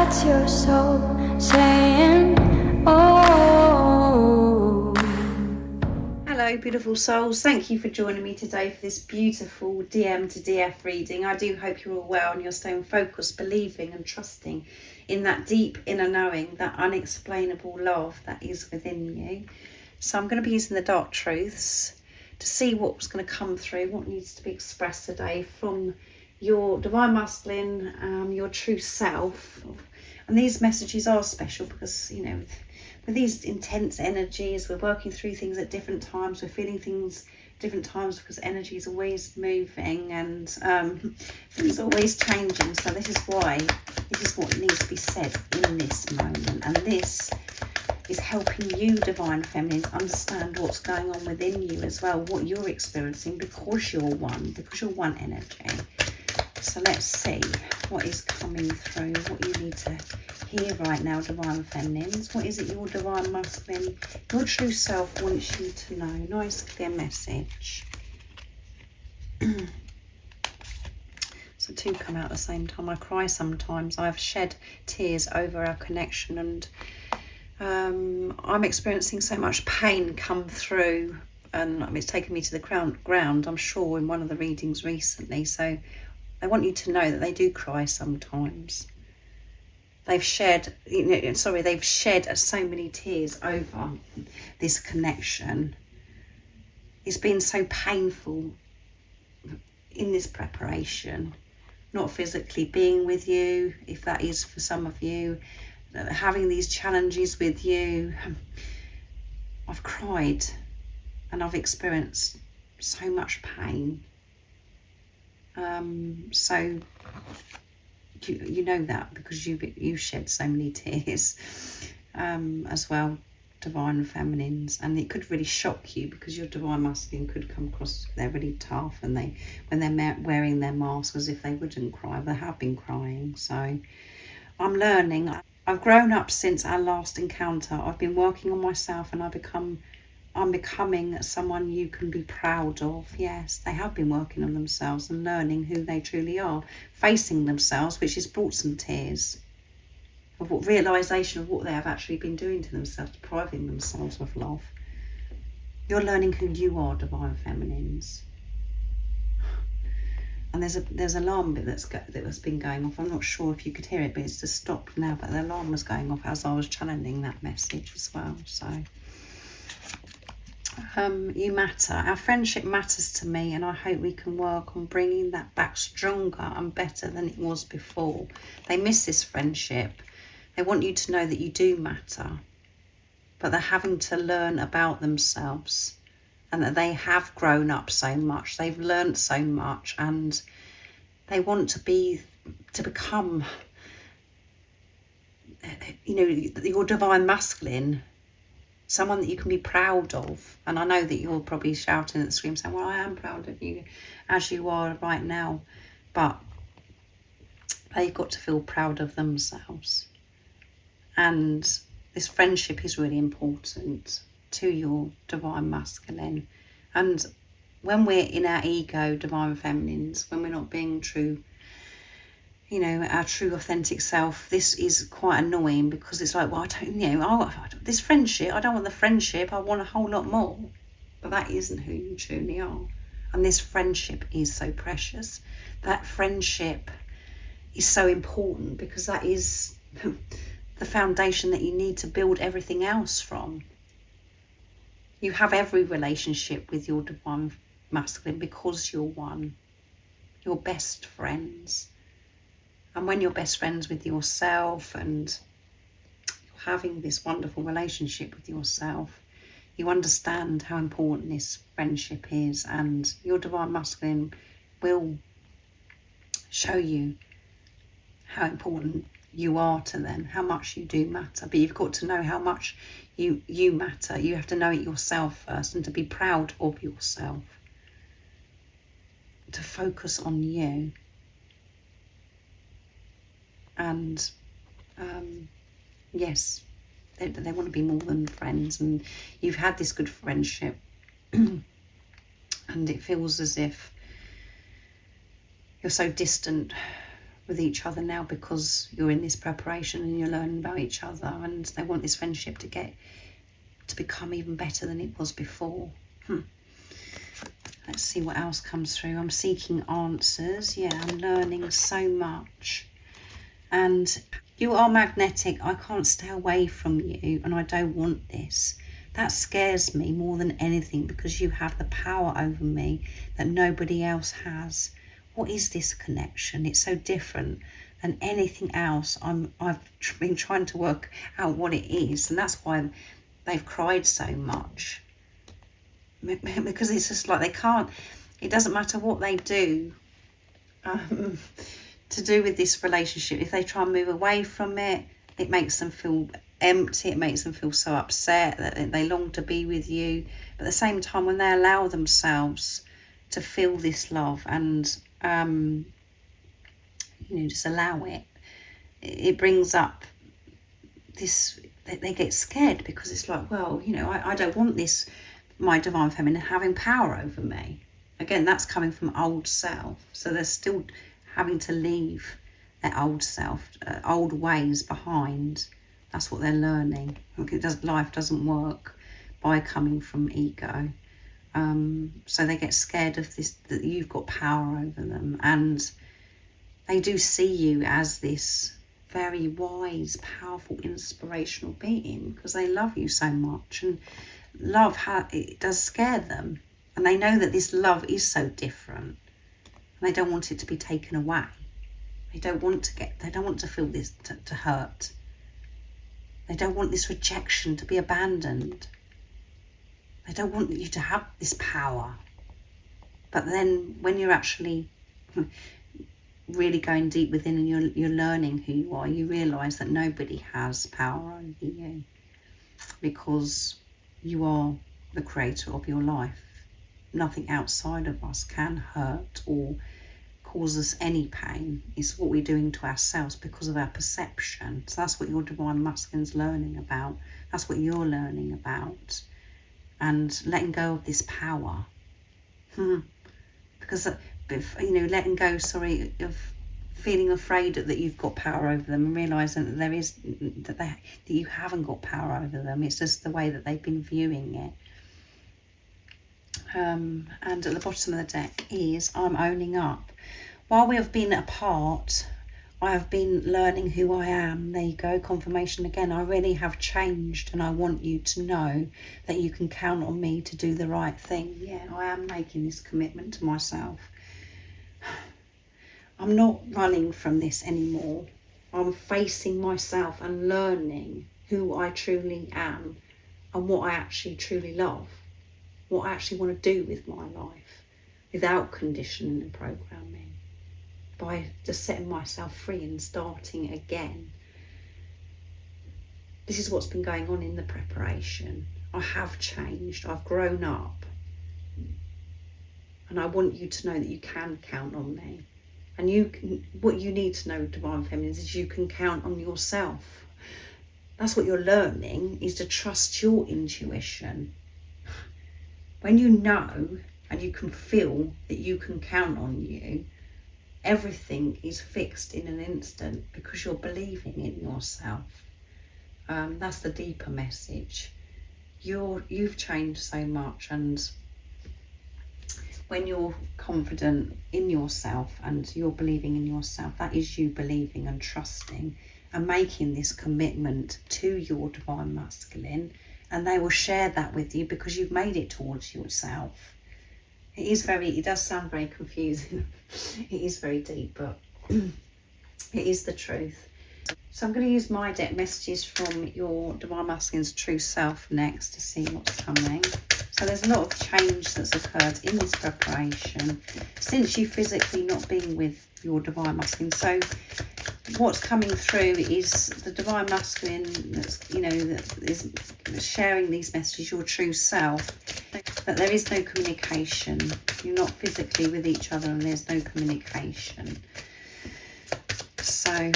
That's your soul saying, oh. Hello beautiful souls, thank you for joining me today for this beautiful DM to DF reading. I do hope you're all well and you're staying focused, believing and trusting in that deep inner knowing, that unexplainable love that is within you. So I'm going to be using the dark truths to see what's going to come through, what needs to be expressed today from your divine masculine, your true self. And these messages are special because, you know, with these intense energies, we're working through things at different times, we're feeling things different times because energy is always moving and things are always changing. So this is why, this is what needs to be said in this moment. And this is helping you, divine feminines, understand what's going on within you as well, what you're experiencing because you're one energy. So let's see what is coming through, what you need to hear right now, divine feminines. What is it your divine masculine, your true self wants you to know? Nice clear message. So two come out at the same time. I cry sometimes. I've shed tears over our connection, and I'm experiencing so much pain come through, and it's taken me to the ground, I'm sure, in one of the readings recently. So I want you to know that they do cry sometimes. They've shed, they've shed so many tears over this connection. It's been so painful in this preparation, not physically being with you, if that is for some of you, having these challenges with you. I've cried and I've experienced so much pain. So you know that because you shed so many tears as well, divine feminines, and it could really shock you because your divine masculine could come across, they're really tough, and when they're wearing their mask as if they wouldn't cry, they have been crying. So I'm learning. I've grown up since our last encounter. I've been working on myself and I'm becoming someone you can be proud of. Yes, they have been working on themselves and learning who they truly are, facing themselves, which has brought some tears of what realisation of what they have actually been doing to themselves, depriving themselves of love. You're learning who you are, divine feminines. And there's an alarm bit that's been going off. I'm not sure if you could hear it, but it's just stopped now. But the alarm was going off as I was channeling that message as well. So you matter. Our friendship matters to me, and I hope we can work on bringing that back stronger and better than it was before. They miss this friendship. They want you to know that you do matter, but they're having to learn about themselves, and that they have grown up so much. They've learned so much, and they want to become, your divine masculine, someone that you can be proud of. And I know that you're probably shouting at the screen saying, well, I am proud of you as you are right now. But they've got to feel proud of themselves. And this friendship is really important to your divine masculine. And when we're in our ego, divine feminines, when we're not being true, our true authentic self, this is quite annoying because it's like, well, this friendship, I don't want the friendship, I want a whole lot more. But that isn't who you truly are. And this friendship is so precious. That friendship is so important because that is the foundation that you need to build everything else from. You have every relationship with your divine masculine because you're one. You're best friends. And when you're best friends with yourself and you're having this wonderful relationship with yourself, you understand how important this friendship is, and your divine masculine will show you how important you are to them, how much you do matter. But you've got to know how much you matter. You have to know it yourself first, and to be proud of yourself, to focus on you. And yes, they want to be more than friends, and you've had this good friendship and it feels as if you're so distant with each other now because you're in this preparation and you're learning about each other, and they want this friendship to become even better than it was before. Let's see what else comes through. I'm seeking answers. Yeah, I'm learning so much. And you are magnetic. I can't stay away from you, and I don't want this. That scares me more than anything because you have the power over me that nobody else has. What is this connection? It's so different than anything else. I've been trying to work out what it is, and that's why they've cried so much. Because it's just like they can't, it doesn't matter what they do to do with this relationship. If they try and move away from it, it makes them feel empty. It makes them feel so upset that they long to be with you. But at the same time, when they allow themselves to feel this love and, just allow it, it brings up this, they get scared because it's like, well, I don't want this, my divine feminine having power over me. Again, that's coming from old self. So they're still having to leave their old self, old ways behind. That's what they're learning. Life doesn't work by coming from ego. So they get scared of this, that you've got power over them. And they do see you as this very wise, powerful, inspirational being because they love you so much. And love, it does scare them. And they know that this love is so different. And they don't want it to be taken away. They don't want to feel this, to hurt. They don't want this rejection to be abandoned. They don't want you to have this power. But then when you're actually really going deep within and you're learning who you are, you realise that nobody has power over you because you are the creator of your life. Nothing outside of us can hurt or cause us any pain. It's what we're doing to ourselves because of our perception. So that's what your divine masculine's learning about. That's what you're learning about. And letting go of this power. Because, letting go, of feeling afraid that you've got power over them and realising that that you haven't got power over them. It's just the way that they've been viewing it. And at the bottom of the deck is I'm owning up. While we have been apart, I have been learning who I am. There you go, confirmation again. I really have changed, and I want you to know that you can count on me to do the right thing. Yeah, I am making this commitment to myself. I'm not running from this anymore. I'm facing myself and learning who I truly am and what I actually truly love. What I actually want to do with my life without conditioning and programming, by just setting myself free and starting again. This is what's been going on in the preparation. I have changed. I've grown up. And I want you to know that you can count on me. And what you need to know, Divine Feminines, is you can count on yourself. That's what you're learning, is to trust your intuition. When you know and you can feel that you can count on you, everything is fixed in an instant because you're believing in yourself. That's the deeper message. You've changed so much, and when you're confident in yourself and you're believing in yourself, that is you believing and trusting and making this commitment to your divine masculine. And they will share that with you because you've made it towards yourself. It does sound very confusing. It is very deep, but it is the truth. So I'm going to use my deck messages from your divine masculine's true self next to see what's coming. So there's a lot of change that's occurred in this preparation since you physically not being with your divine masculine. So what's coming through is the divine masculine that is sharing these messages, your true self, that there is no communication. You're not physically with each other and there's no communication. So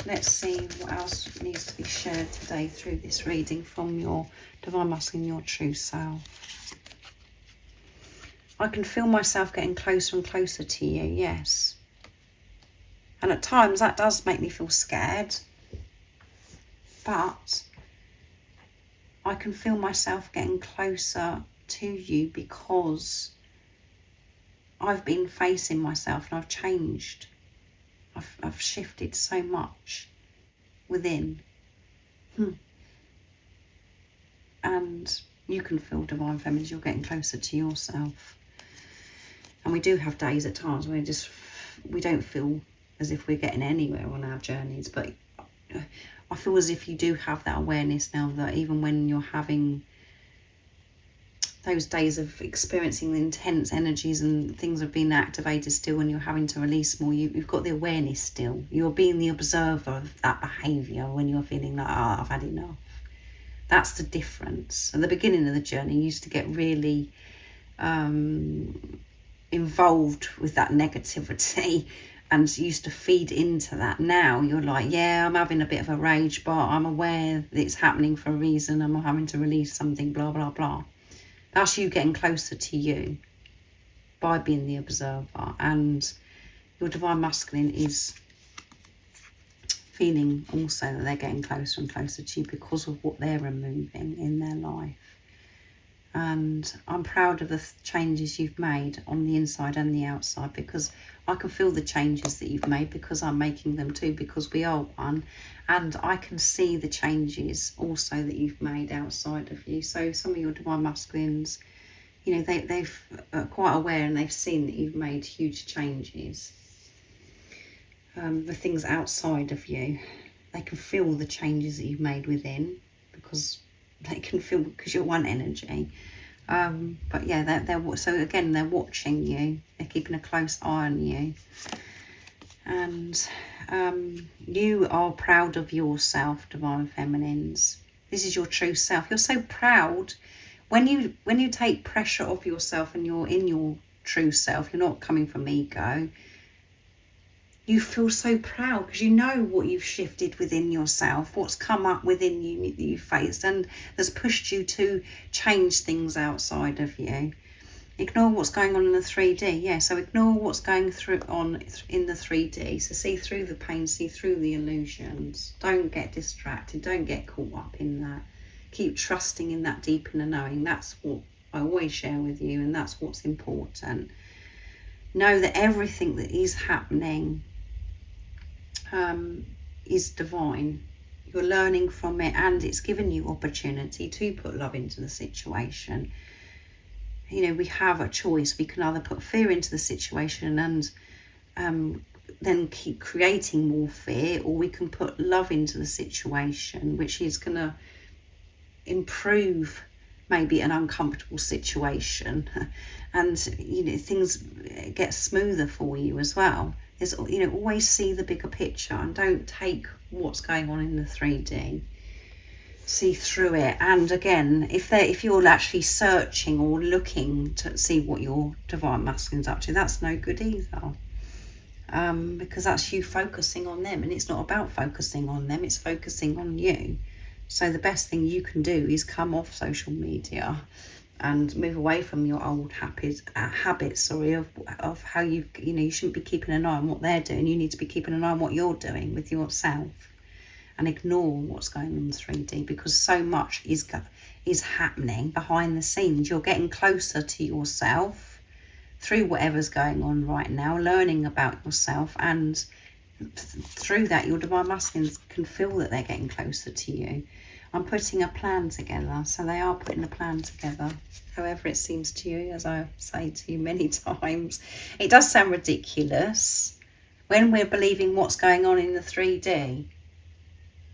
let's see what else needs to be shared today through this reading from your divine masculine, your true self. I can feel myself getting closer and closer to you, yes. And at times that does make me feel scared. But I can feel myself getting closer to you because I've been facing myself and I've changed. I've shifted so much within. And you can feel divine feminines, you're getting closer to yourself. And we do have days at times where we don't feel as if we're getting anywhere on our journeys, but I feel as if you do have that awareness now that even when you're having those days of experiencing the intense energies and things have been activated still and you're having to release more, you've got the awareness still. You're being the observer of that behaviour when you're feeling like, oh, I've had enough. That's the difference. At the beginning of the journey, you used to get really involved with that negativity and used to feed into that. Now you're like, yeah, I'm having a bit of a rage, but I'm aware that it's happening for a reason. I'm having to release something, blah, blah, blah. That's you getting closer to you by being the observer. And your divine masculine is feeling also that they're getting closer and closer to you because of what they're removing in their life. And I'm proud of the changes you've made on the inside and the outside, because I can feel the changes that you've made because I'm making them too, because we are one. And I can see the changes also that you've made outside of you. So some of your divine masculines, you know, they've quite aware and they've seen that you've made huge changes. The things outside of you, they can feel the changes that you've made within, because they can feel, because you're one energy. But yeah, so again, they're watching you, they're keeping a close eye on you. And you are proud of yourself, divine feminines. This is your true self. You're so proud when you take pressure off yourself and you're in your true self. You're not coming from ego. You feel so proud because you know what you've shifted within yourself, what's come up within you that you faced and has pushed you to change things outside of you. Ignore what's going on in the 3D. Yeah, so ignore what's going on in the 3D. So see through the pain, see through the illusions. Don't get distracted. Don't get caught up in that. Keep trusting in that deep inner knowing. That's what I always share with you, and that's what's important. Know that everything that is happening is divine. You're learning from it, and it's given you opportunity to put love into the situation. You know, we have a choice. We can either put fear into the situation and then keep creating more fear, or we can put love into the situation, which is going to improve maybe an uncomfortable situation, and you know, things get smoother for you as well. Is, you know, always see the bigger picture and don't take what's going on in the 3D. See through it. And again, if you're actually searching or looking to see what your divine masculine's up to, that's no good either. Because that's you focusing on them, and it's not about focusing on them, it's focusing on you. So the best thing you can do is come off social media and move away from your old habits of how you shouldn't be keeping an eye on what they're doing. You need to be keeping an eye on what you're doing with yourself, and ignore what's going on in 3D, because so much is happening behind the scenes. You're getting closer to yourself through whatever's going on right now, learning about yourself, and through that your divine masculines can feel that they're getting closer to you. I'm putting a plan together, so they are putting a plan together, however it seems to you, as I say to you many times. It does sound ridiculous when we're believing what's going on in the 3D.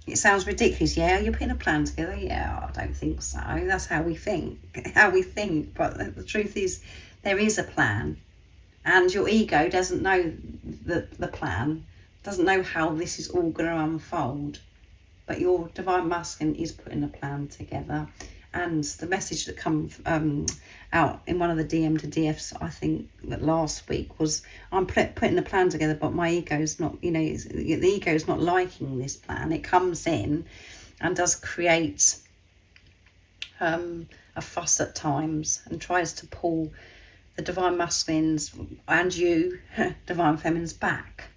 It sounds ridiculous. Yeah, you're putting a plan together. Yeah, I don't think so. That's how we think. But the truth is, there is a plan, and your ego doesn't know the plan, doesn't know how this is all going to unfold. But your divine masculine is putting a plan together. And the message that comes out in one of the DM to DFs, I think that last week, was I'm putting a plan together, but my ego's not, the ego's not liking this plan. It comes in and does create a fuss at times and tries to pull the divine masculines and you, divine feminines, back.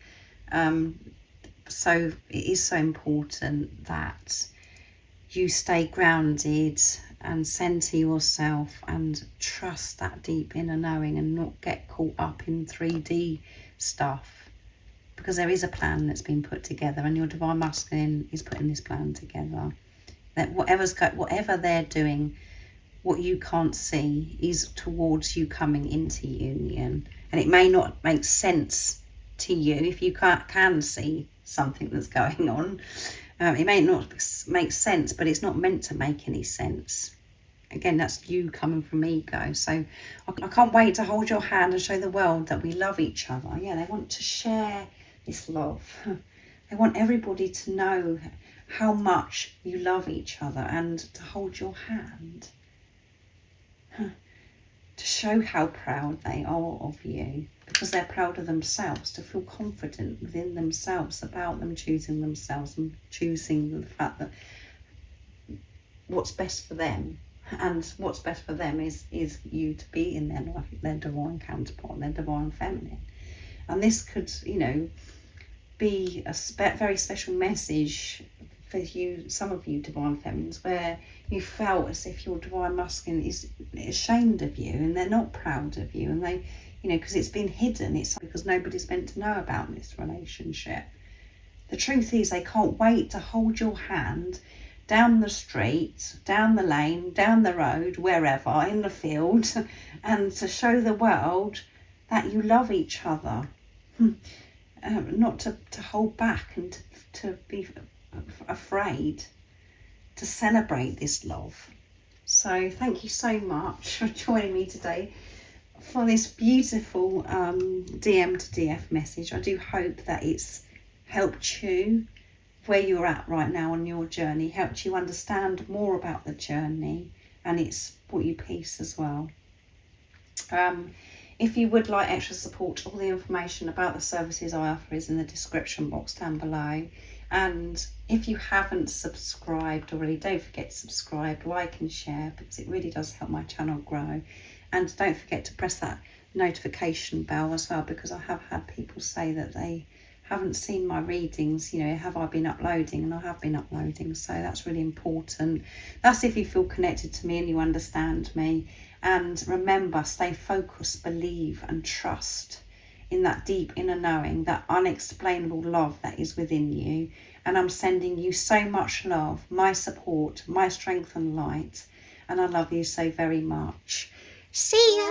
So it is so important that you stay grounded and centre yourself and trust that deep inner knowing and not get caught up in 3D stuff, because there is a plan that's been put together, and your divine masculine is putting this plan together. That whatever they're doing, what you can't see is towards you coming into union. And it may not make sense to you if you can see something that's going on. It may not make sense, but it's not meant to make any sense. Again, that's you coming from ego. So I can't wait to hold your hand and show the world that we love each other. Yeah, they want to share this love. They want everybody to know how much you love each other and to hold your hand. To show how proud they are of you, because they're proud of themselves, to feel confident within themselves about them choosing themselves and choosing the fact that what's best for them, and what's best for them is you to be in their life, their divine counterpart, their divine feminine. And this could, be a very special message for you, some of you divine feminines, where you felt as if your divine masculine is ashamed of you and they're not proud of you, and they, because it's been hidden, it's because nobody's meant to know about this relationship. The truth is they can't wait to hold your hand down the street, down the lane, down the road, wherever, in the field, and to show the world that you love each other. Not to hold back and to be afraid, to celebrate this love. So thank you so much for joining me today for this beautiful DM to DF message. I do hope that it's helped you where you're at right now on your journey, helped you understand more about the journey, and it's brought you peace as well. If you would like extra support, all the information about the services I offer is in the description box down below. And if you haven't subscribed already, don't forget to subscribe, like and share, because it really does help my channel grow. And don't forget to press that notification bell as well, because I have had people say that they haven't seen my readings, have I been uploading? And I have been uploading, so that's really important. That's if you feel connected to me and you understand me. And remember, stay focused, believe and trust in that deep inner knowing, that unexplainable love that is within you. And I'm sending you so much love, my support, my strength and light. And I love you so very much. See ya.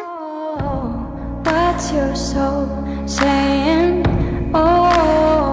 Oh, what's your soul saying? Oh.